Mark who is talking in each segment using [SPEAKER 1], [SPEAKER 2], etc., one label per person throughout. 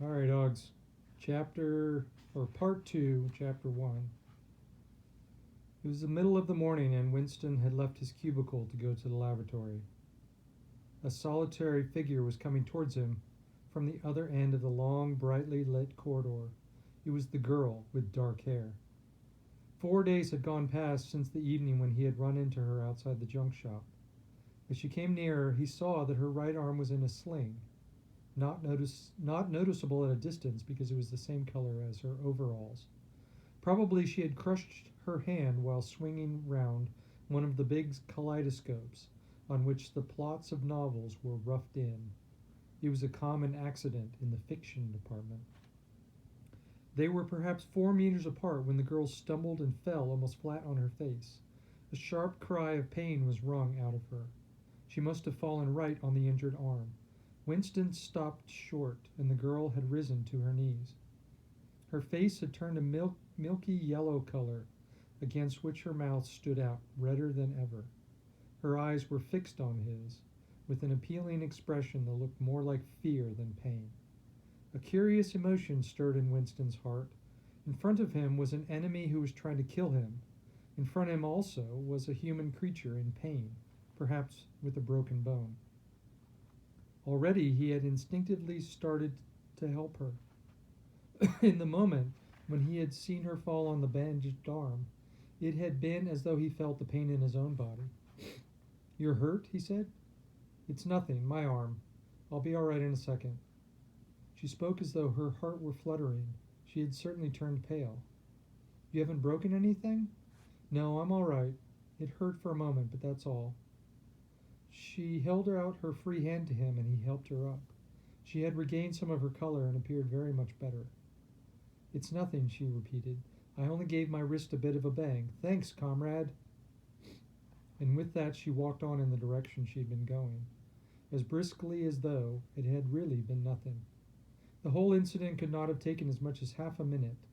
[SPEAKER 1] All right, dogs. Chapter or part two, chapter one. It was the middle of the morning, and Winston had left his cubicle to go to the laboratory. A solitary figure was coming towards him from the other end of the long, brightly lit corridor. It was the girl with dark hair. 4 days had gone past since the evening when he had run into her outside the junk shop. As she came nearer, he saw that her right arm was in a sling, not noticeable at a distance because it was the same color as her overalls. Probably she had crushed her hand while swinging round one of the big kaleidoscopes on which the plots of novels were roughed in. It was a common accident in the fiction department. They were perhaps 4 meters apart when the girl stumbled and fell almost flat on her face. A sharp cry of pain was wrung out of her. She must have fallen right on the injured arm. Winston stopped short, and the girl had risen to her knees. Her face had turned a milky yellow color, against which her mouth stood out redder than ever. Her eyes were fixed on his, with an appealing expression that looked more like fear than pain. A curious emotion stirred in Winston's heart. In front of him was an enemy who was trying to kill him. In front of him also was a human creature in pain, perhaps with a broken bone. Already he had instinctively started to help her. In the moment when he had seen her fall on the bandaged arm, it had been as though he felt the pain in his own body. "You're hurt?" he said. "It's nothing, my arm. I'll be all right in a second." She spoke as though her heart were fluttering. She had certainly turned pale. "You haven't broken anything?" "No, I'm all right. It hurt for a moment, but that's all." She held out her free hand to him, and he helped her up. She had regained some of her color and appeared very much better. "It's nothing," she repeated. "I only gave my wrist a bit of a bang. Thanks, comrade." And with that she walked on in the direction she had been going, as briskly as though it had really been nothing. The whole incident could not have taken as much as half a minute.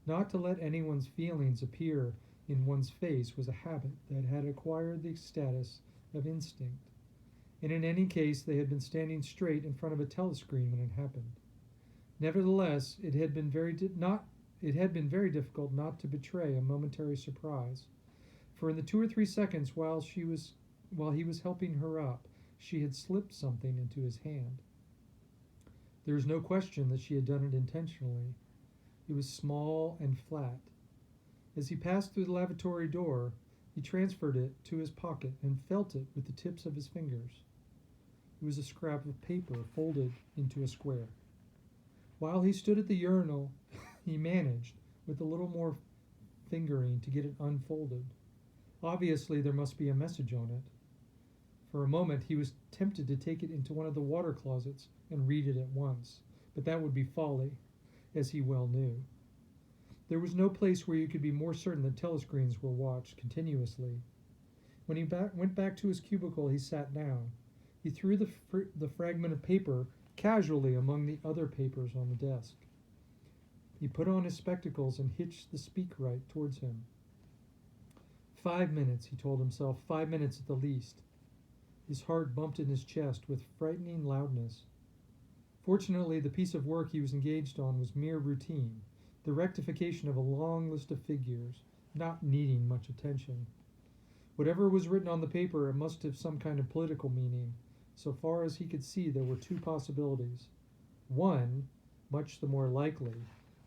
[SPEAKER 1] Not to let anyone's feelings appear in one's face was a habit that had acquired the status of instinct. And in any case, they had been standing straight in front of a telescreen when it happened. Nevertheless, it had been very difficult not to betray a momentary surprise, for in the 2 or 3 seconds while he was helping her up, she had slipped something into his hand. There was no question that she had done it intentionally. It was small and flat. As he passed through the lavatory door, he transferred it to his pocket and felt it with the tips of his fingers. It was a scrap of paper folded into a square. While he stood at the urinal, he managed, with a little more fingering, to get it unfolded. Obviously, there must be a message on it. For a moment, he was tempted to take it into one of the water closets and read it at once, but that would be folly, as he well knew. There was no place where you could be more certain that telescreens were watched continuously. When he went back to his cubicle, he sat down. He threw the fragment of paper casually among the other papers on the desk. He put on his spectacles and hitched the speakwrite towards him. 5 minutes, he told himself, 5 minutes at the least. His heart bumped in his chest with frightening loudness. Fortunately, the piece of work he was engaged on was mere routine, the rectification of a long list of figures, not needing much attention. Whatever was written on the paper, it must have some kind of political meaning. So far as he could see, there were two possibilities. One, much the more likely,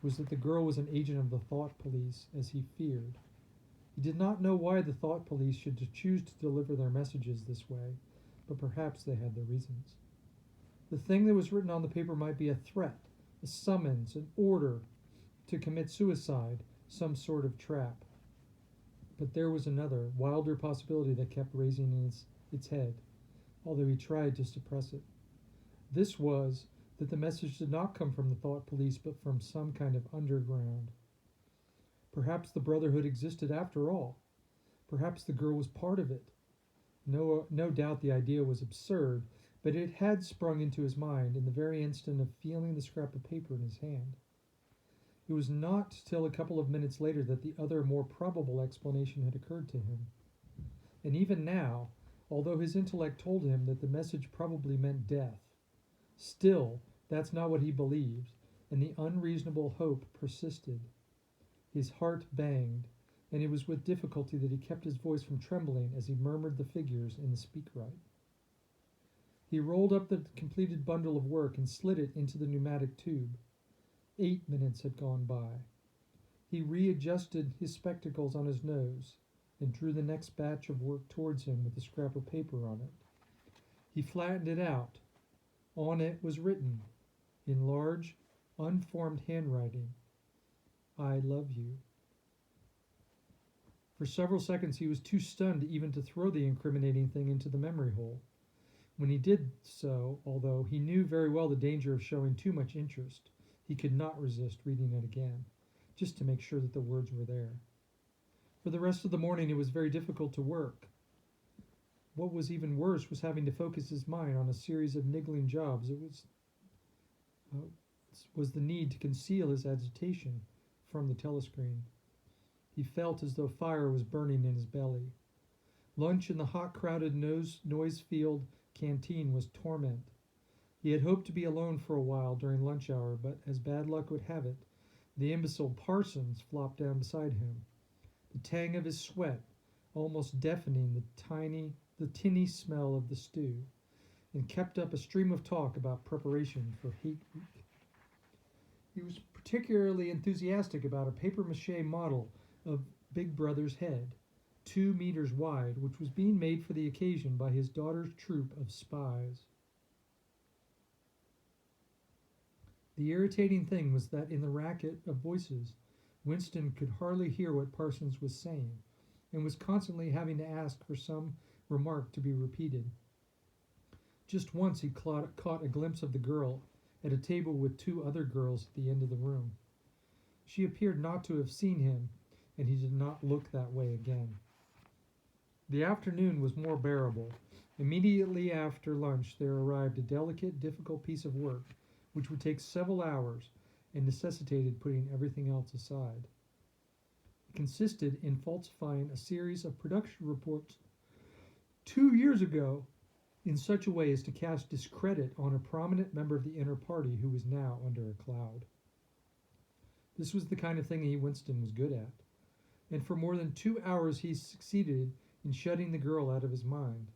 [SPEAKER 1] was that the girl was an agent of the thought police, as he feared. He did not know why the thought police should choose to deliver their messages this way, but perhaps they had their reasons. The thing that was written on the paper might be a threat, a summons, an order to commit suicide, some sort of trap. But there was another, wilder possibility that kept raising its head, although he tried to suppress it. This was that the message did not come from the thought police, but from some kind of underground. Perhaps the Brotherhood existed after all. Perhaps the girl was part of it. No doubt the idea was absurd, but it had sprung into his mind in the very instant of feeling the scrap of paper in his hand. It was not till a couple of minutes later that the other, more probable explanation had occurred to him. And even now, although his intellect told him that the message probably meant death, still, that's not what he believed. and the unreasonable hope persisted. His heart banged, and it was with difficulty that he kept his voice from trembling as he murmured the figures in the speakwrite. He rolled up the completed bundle of work and slid it into the pneumatic tube. 8 minutes had gone by. He readjusted his spectacles on his nose and drew the next batch of work towards him with a scrap of paper on it. He flattened it out. On it was written, in large, unformed handwriting, "I love you." For several seconds he was too stunned even to throw the incriminating thing into the memory hole. When he did so, although he knew very well the danger of showing too much interest, he could not resist reading it again, just to make sure that the words were there. For the rest of the morning it was very difficult to work. What was even worse was having to focus his mind on a series of niggling jobs. It was the need to conceal his agitation from the telescreen. He felt as though fire was burning in his belly. Lunch in the hot, crowded, noise-filled canteen was torment. He had hoped to be alone for a while during lunch hour, but as bad luck would have it, the imbecile Parsons flopped down beside him. The tang of his sweat almost deafening the tinny smell of the stew, and kept up a stream of talk about preparation for Hate Week. He was particularly enthusiastic about a papier-mâché model of Big Brother's head, 2 meters wide, which was being made for the occasion by his daughter's troupe of spies. The irritating thing was that in the racket of voices, Winston could hardly hear what Parsons was saying, and was constantly having to ask for some remark to be repeated. Just once he caught a glimpse of the girl at a table with 2 other girls at the end of the room. She appeared not to have seen him, and he did not look that way again. The afternoon was more bearable. Immediately after lunch there arrived a delicate, difficult piece of work, which would take several hours and necessitated putting everything else aside. It consisted in falsifying a series of production reports 2 years ago in such a way as to cast discredit on a prominent member of the inner party who was now under a cloud. This was the kind of thing Winston was good at, and for more than 2 hours he succeeded in shutting the girl out of his mind.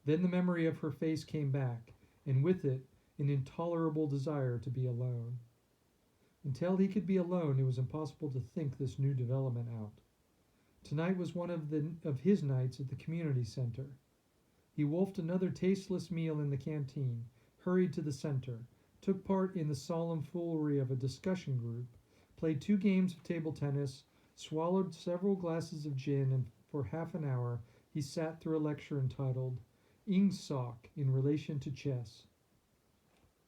[SPEAKER 1] Then the memory of her face came back, and with it an intolerable desire to be alone. Until he could be alone, it was impossible to think this new development out. Tonight was one of his nights at the community center. He wolfed another tasteless meal in the canteen, hurried to the center, took part in the solemn foolery of a discussion group, played 2 games of table tennis, swallowed several glasses of gin, and for half an hour he sat through a lecture entitled Ingsoc in Relation to Chess.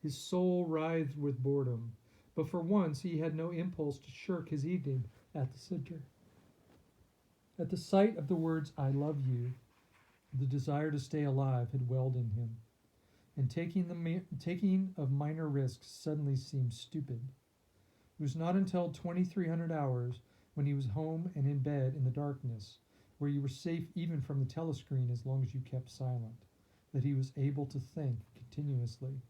[SPEAKER 1] His soul writhed with boredom, but for once he had no impulse to shirk his evening at the center. At the sight of the words, "I love you," the desire to stay alive had welled in him, and taking of minor risks suddenly seemed stupid. It was not until 2300 hours, when he was home and in bed in the darkness, where you were safe even from the telescreen as long as you kept silent, that he was able to think continuously.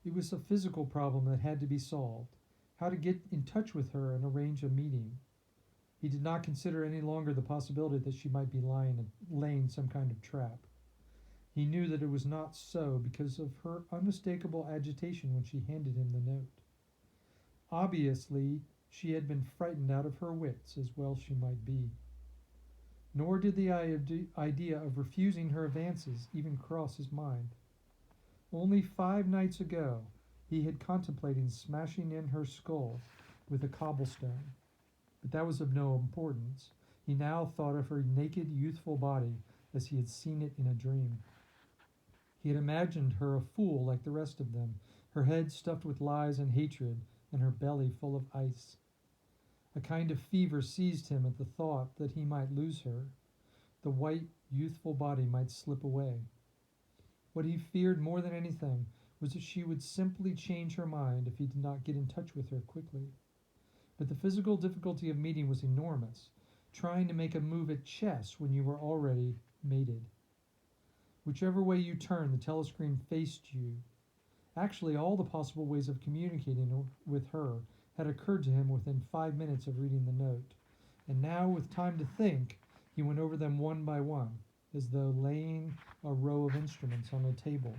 [SPEAKER 1] It was a physical problem that had to be solved, how to get in touch with her and arrange a meeting. He did not consider any longer the possibility that she might be laying some kind of trap. He knew that it was not so because of her unmistakable agitation when she handed him the note. Obviously, she had been frightened out of her wits, as well she might be. Nor did the idea of refusing her advances even cross his mind. Only 5 nights ago he had contemplated smashing in her skull with a cobblestone, but that was of no importance. He now thought of her naked, youthful body as he had seen it in a dream. He had imagined her a fool like the rest of them, her head stuffed with lies and hatred, and her belly full of ice. A kind of fever seized him at the thought that he might lose her. The white, youthful body might slip away. What he feared more than anything was that she would simply change her mind if he did not get in touch with her quickly. But the physical difficulty of meeting was enormous, trying to make a move at chess when you were already mated. Whichever way you turned, the telescreen faced you, Actually, all the possible ways of communicating with her had occurred to him within 5 minutes of reading the note, and now, with time to think, he went over them one by one, as though laying a row of instruments on a table.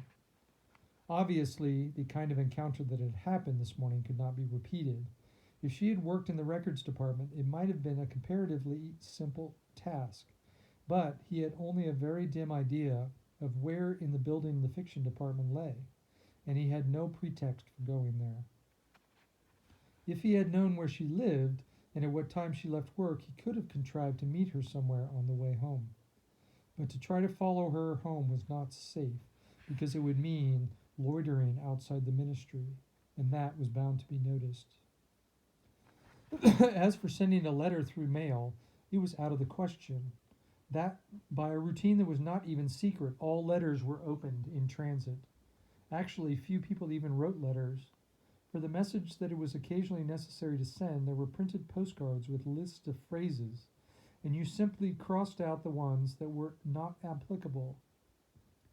[SPEAKER 1] Obviously, the kind of encounter that had happened this morning could not be repeated. If she had worked in the records department, it might have been a comparatively simple task, but he had only a very dim idea of where in the building the fiction department lay, and he had no pretext for going there. If he had known where she lived and at what time she left work, he could have contrived to meet her somewhere on the way home. But to try to follow her home was not safe, because it would mean loitering outside the ministry, and that was bound to be noticed. As for sending a letter through mail, it was out of the question. That, by a routine that was not even secret, all letters were opened in transit. Actually, few people even wrote letters. For the message that it was occasionally necessary to send, there were printed postcards with lists of phrases, and you simply crossed out the ones that were not applicable.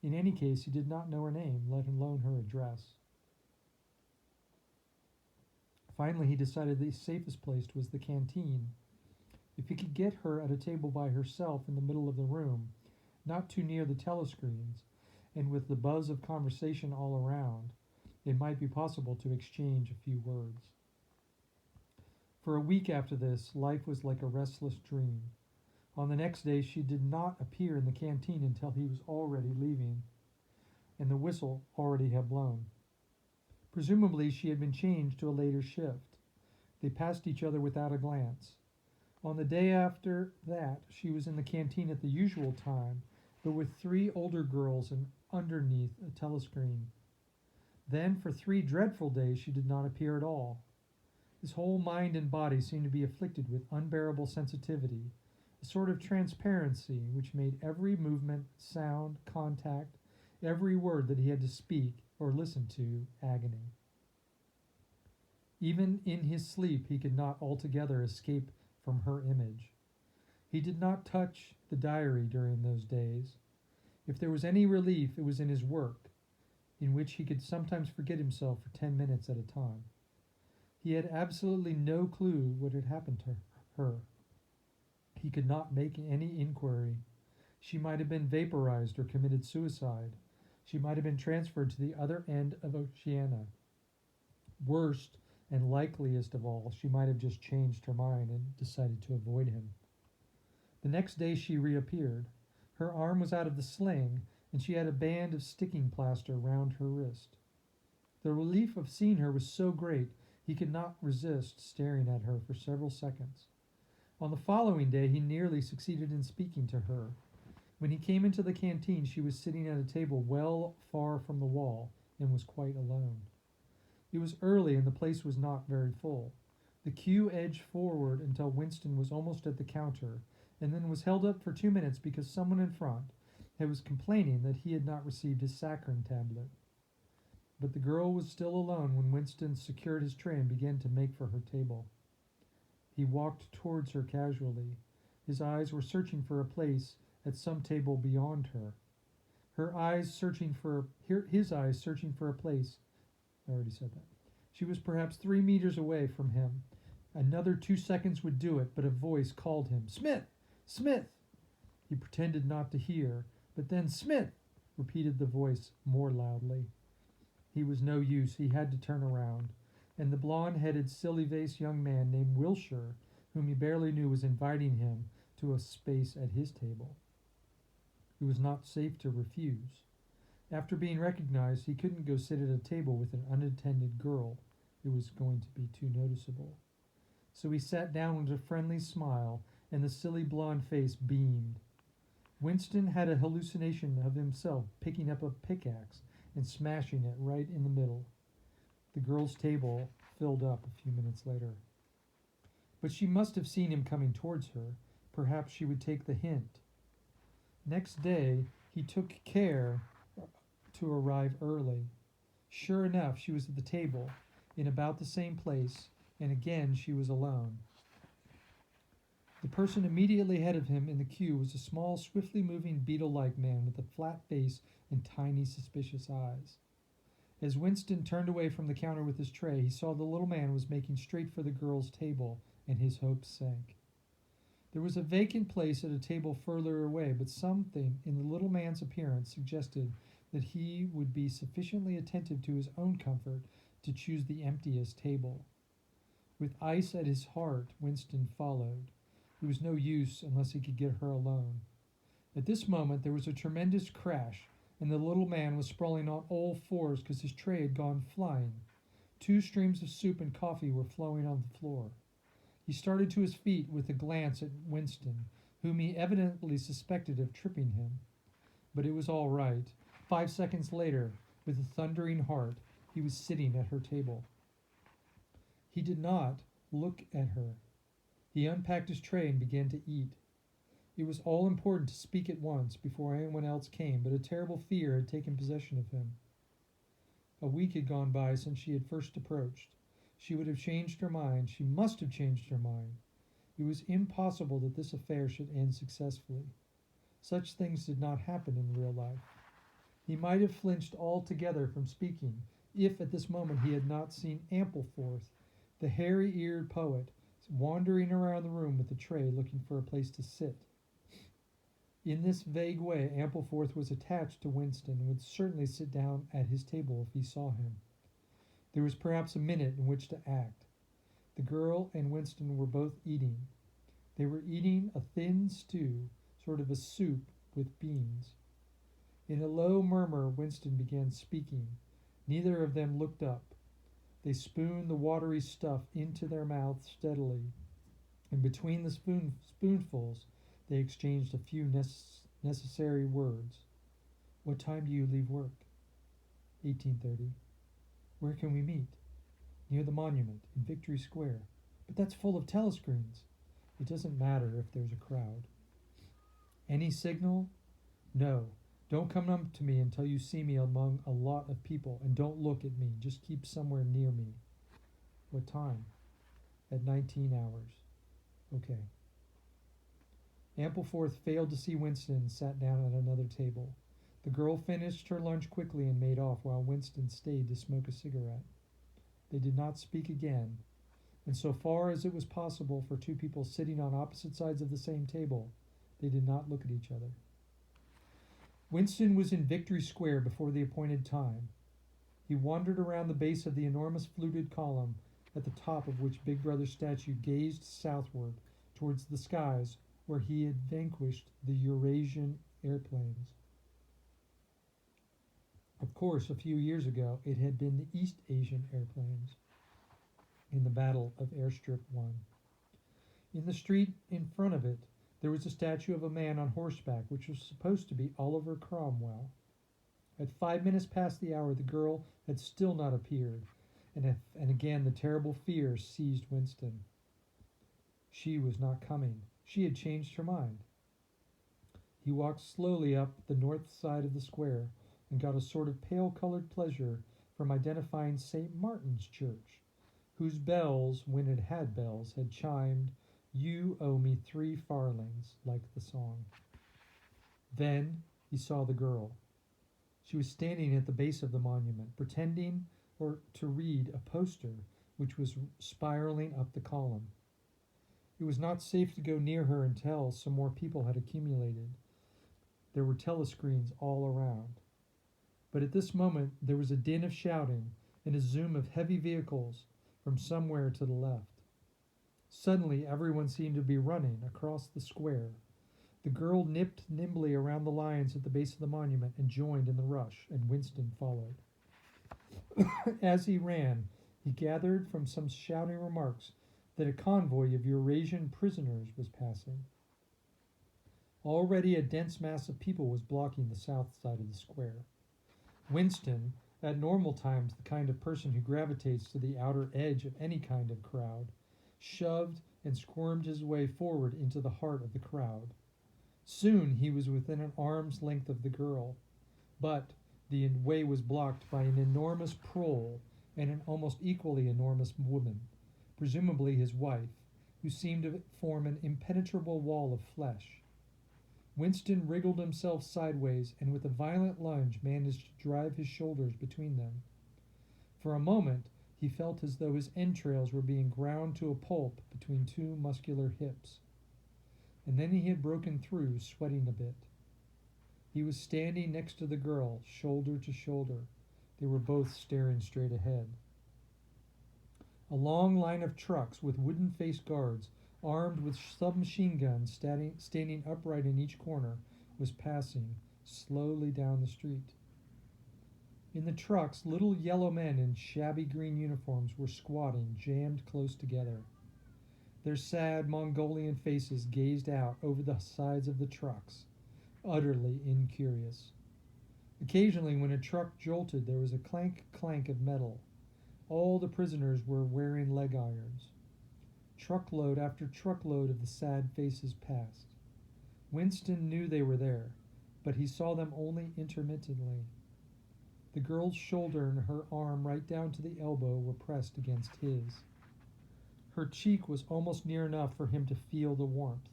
[SPEAKER 1] In any case, he did not know her name, let alone her address. Finally, he decided the safest place was the canteen. If he could get her at a table by herself in the middle of the room, not too near the telescreens, and with the buzz of conversation all around, it might be possible to exchange a few words. For a week after this, life was like a restless dream. On the next day, she did not appear in the canteen until he was already leaving, and the whistle already had blown. Presumably, she had been changed to a later shift. They passed each other without a glance. On the day after that, she was in the canteen at the usual time, but with 3 older girls and underneath a telescreen. Then, for 3 dreadful days, she did not appear at all. His whole mind and body seemed to be afflicted with unbearable sensitivity, a sort of transparency which made every movement, sound, contact, every word that he had to speak or listen to agony. Even in his sleep, he could not altogether escape from her image. He did not touch the diary during those days. If there was any relief, it was in his work, in which he could sometimes forget himself for 10 minutes at a time. He had absolutely no clue what had happened to her. He could not make any inquiry. She might have been vaporized or committed suicide. She might have been transferred to the other end of Oceania. Worst and likeliest of all, she might have just changed her mind and decided to avoid him. The next day she reappeared. Her arm was out of the sling, and she had a band of sticking plaster round her wrist. The relief of seeing her was so great he could not resist staring at her for several seconds. On the following day he nearly succeeded in speaking to her. When he came into the canteen, she was sitting at a table well far from the wall and was quite alone. It was early and the place was not very full. The queue edged forward until Winston was almost at the counter, and then was held up for 2 minutes because someone in front was complaining that he had not received his saccharin tablet. But the girl was still alone when Winston secured his tray and began to make for her table. He walked towards her casually. His eyes were searching for a place at some table beyond her. His eyes searching for a place. I already said that. She was perhaps 3 meters away from him. Another 2 seconds would do it, but a voice called him. Smith! Smith! He pretended not to hear, but then Smith! Repeated the voice more loudly. He was no use. He had to turn around, and the blonde-headed, silly-faced young man named Wilshire, whom he barely knew, was inviting him to a space at his table. It was not safe to refuse. After being recognized, he couldn't go sit at a table with an unattended girl. It was going to be too noticeable. So he sat down with a friendly smile, and the silly blonde face beamed. Winston had a hallucination of himself picking up a pickaxe and smashing it right in the middle. The girl's table filled up a few minutes later. But she must have seen him coming towards her. Perhaps she would take the hint. Next day, he took care to arrive early. Sure enough, she was at the table, in about the same place, and again she was alone. The person immediately ahead of him in the queue was a small, swiftly moving beetle-like man with a flat face and tiny, suspicious eyes. As Winston turned away from the counter with his tray, he saw the little man was making straight for the girl's table, and his hopes sank. There was a vacant place at a table further away, but something in the little man's appearance suggested that he would be sufficiently attentive to his own comfort to choose the emptiest table. With ice at his heart, Winston followed. It was no use unless he could get her alone. At this moment there was a tremendous crash, and the little man was sprawling on all fours because his tray had gone flying. 2 streams of soup and coffee were flowing on the floor. He started to his feet with a glance at Winston, whom he evidently suspected of tripping him. But it was all right. 5 seconds later, with a thundering heart, he was sitting at her table. He did not look at her. He unpacked his tray and began to eat. It was all important to speak at once before anyone else came, but a terrible fear had taken possession of him. A week had gone by since she had first approached. She would have changed her mind. She must have changed her mind. It was impossible that this affair should end successfully. Such things did not happen in real life. He might have flinched altogether from speaking if at this moment he had not seen Ampleforth, the hairy-eared poet, wandering around the room with a tray looking for a place to sit. In this vague way, Ampleforth was attached to Winston and would certainly sit down at his table if he saw him. There was perhaps a minute in which to act. The girl and Winston were both eating. They were eating a thin stew, sort of a soup with beans. In a low murmur, Winston began speaking. Neither of them looked up. They spooned the watery stuff into their mouths steadily, and between the spoonfuls they exchanged a few necessary words. "What time do you leave work?" 18:30. "Where can we meet?" "Near the monument, in Victory Square." "But that's full of telescreens." "It doesn't matter if there's a crowd." "Any signal?" "No. Don't come up to me until you see me among a lot of people, and don't look at me. Just keep somewhere near me." "What time?" "At 19 hours. Okay." Ampleforth failed to see Winston and sat down at another table. The girl finished her lunch quickly and made off, while Winston stayed to smoke a cigarette. They did not speak again, and so far as it was possible for 2 people sitting on opposite sides of the same table, they did not look at each other. Winston was in Victory Square before the appointed time. He wandered around the base of the enormous fluted column, at the top of which Big Brother's statue gazed southward towards the skies where he had vanquished the Eurasian airplanes. Of course, a few years ago, it had been the East Asian airplanes in the Battle of Airstrip 1. In the street in front of it, there was a statue of a man on horseback, which was supposed to be Oliver Cromwell. At 5 minutes past the hour, the girl had still not appeared, and again the terrible fear seized Winston. She was not coming. She had changed her mind. He walked slowly up the north side of the square and got a sort of pale-colored pleasure from identifying St. Martin's Church, whose bells, when it had bells, had chimed, "You owe me 3 farthings," like the song. Then he saw the girl. She was standing at the base of the monument, pretending to read a poster which was spiraling up the column. It was not safe to go near her until some more people had accumulated. There were telescreens all around. But at this moment there was a din of shouting and a zoom of heavy vehicles from somewhere to the left. Suddenly everyone seemed to be running across the square. The girl nipped nimbly around the lions at the base of the monument and joined in the rush, and Winston followed. As he ran, he gathered from some shouting remarks that a convoy of Eurasian prisoners was passing. Already a dense mass of people was blocking the south side of the square. Winston, at normal times the kind of person who gravitates to the outer edge of any kind of crowd, shoved and squirmed his way forward into the heart of the crowd. Soon he was within an arm's length of the girl, but the way was blocked by an enormous prole and an almost equally enormous woman, presumably his wife, who seemed to form an impenetrable wall of flesh. Winston wriggled himself sideways and with a violent lunge managed to drive his shoulders between them. For a moment, he felt as though his entrails were being ground to a pulp between two muscular hips. And then he had broken through, sweating a bit. He was standing next to the girl, shoulder to shoulder. They were both staring straight ahead. A long line of trucks with wooden-faced guards, armed with submachine guns standing upright in each corner, was passing slowly down the street. In the trucks, little yellow men in shabby green uniforms were squatting, jammed close together. Their sad Mongolian faces gazed out over the sides of the trucks, utterly incurious. Occasionally, when a truck jolted, there was a clank of metal. All the prisoners were wearing leg irons. Truckload after truckload of the sad faces passed. Winston knew they were there, but he saw them only intermittently. The girl's shoulder and her arm right down to the elbow were pressed against his. Her cheek was almost near enough for him to feel the warmth.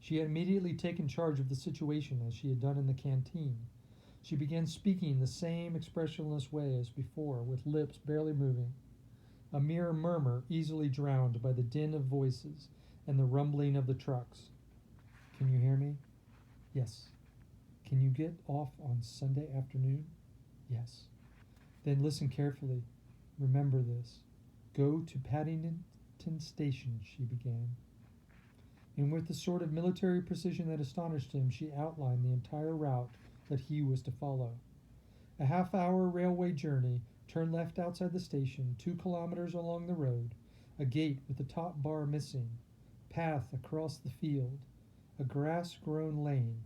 [SPEAKER 1] She had immediately taken charge of the situation as she had done in the canteen. She began speaking the same expressionless way as before, with lips barely moving, a mere murmur easily drowned by the din of voices and the rumbling of the trucks. "Can you hear me?" "Yes." "Can you get off on Sunday afternoon?" "Yes." "Then listen carefully. Remember this. Go to Paddington Station," she began. And with the sort of military precision that astonished him, she outlined the entire route that he was to follow. A half-hour railway journey, turn left outside the station, 2 kilometers along the road, a gate with the top bar missing, path across the field, a grass-grown lane,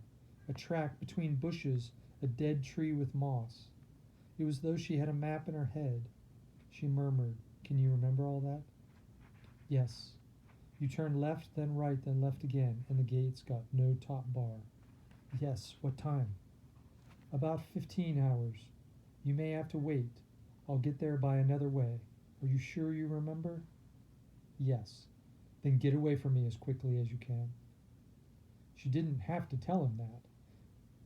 [SPEAKER 1] a track between bushes, a dead tree with moss. It was as though she had a map in her head. She murmured, "Can you remember all that?" "Yes." "You turn left, then right, then left again, and the gate's got no top bar." "Yes." "What time?" "About 15 hours. You may have to wait. I'll get there by another way. Are you sure you remember?" "Yes." "Then get away from me as quickly as you can." She didn't have to tell him that,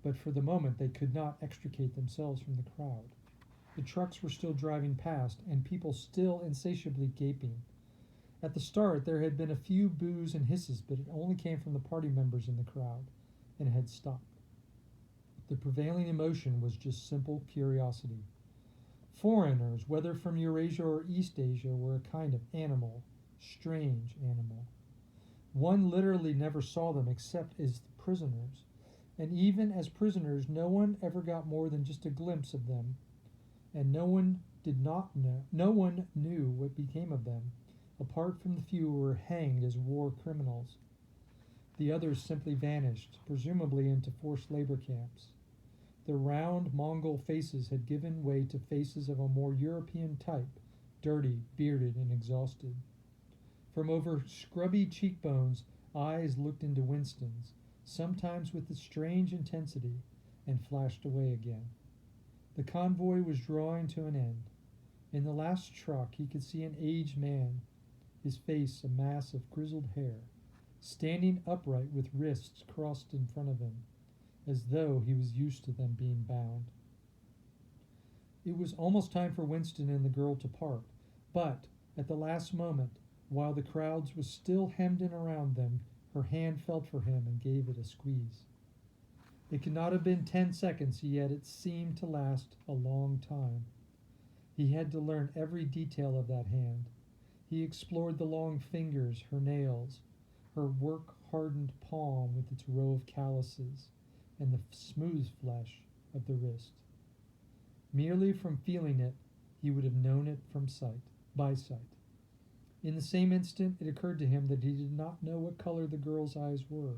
[SPEAKER 1] but for the moment they could not extricate themselves from the crowd. The trucks were still driving past, and people still insatiably gaping. At the start there had been a few boos and hisses, but it only came from the party members in the crowd, and had stopped. The prevailing emotion was just simple curiosity. Foreigners, whether from Eurasia or East Asia, were a kind of animal, strange animal. One literally never saw them except as prisoners, and even as prisoners no one ever got more than just a glimpse of them, and no one knew what became of them, apart from the few who were hanged as war criminals. The others simply vanished, presumably into forced labor camps. The round Mongol faces had given way to faces of a more European type, dirty, bearded, and exhausted. From over scrubby cheekbones, eyes looked into Winston's, sometimes with a strange intensity, and flashed away again. The convoy was drawing to an end. In the last truck he could see an aged man, his face a mass of grizzled hair, standing upright with wrists crossed in front of him, as though he was used to them being bound. It was almost time for Winston and the girl to part, but at the last moment, while the crowd was still hemmed in around them, her hand felt for him and gave it a squeeze. It could not have been 10 seconds, yet it seemed to last a long time. He had to learn every detail of that hand. He explored the long fingers, her nails, her work-hardened palm with its row of calluses, and the smooth flesh of the wrist. Merely from feeling it, he would have known it by sight. In the same instant, it occurred to him that he did not know what color the girl's eyes were.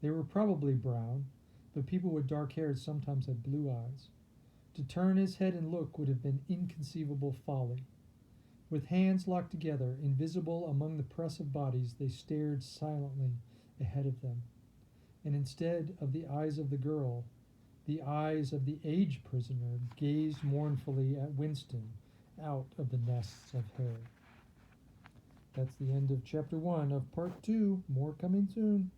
[SPEAKER 1] They were probably brown, but people with dark hair sometimes had blue eyes. To turn his head and look would have been inconceivable folly. With hands locked together, invisible among the press of bodies, they stared silently ahead of them. And instead of the eyes of the girl, the eyes of the aged prisoner gazed mournfully at Winston out of the nests of hair. That's the end of chapter 1 of part 2. More coming soon.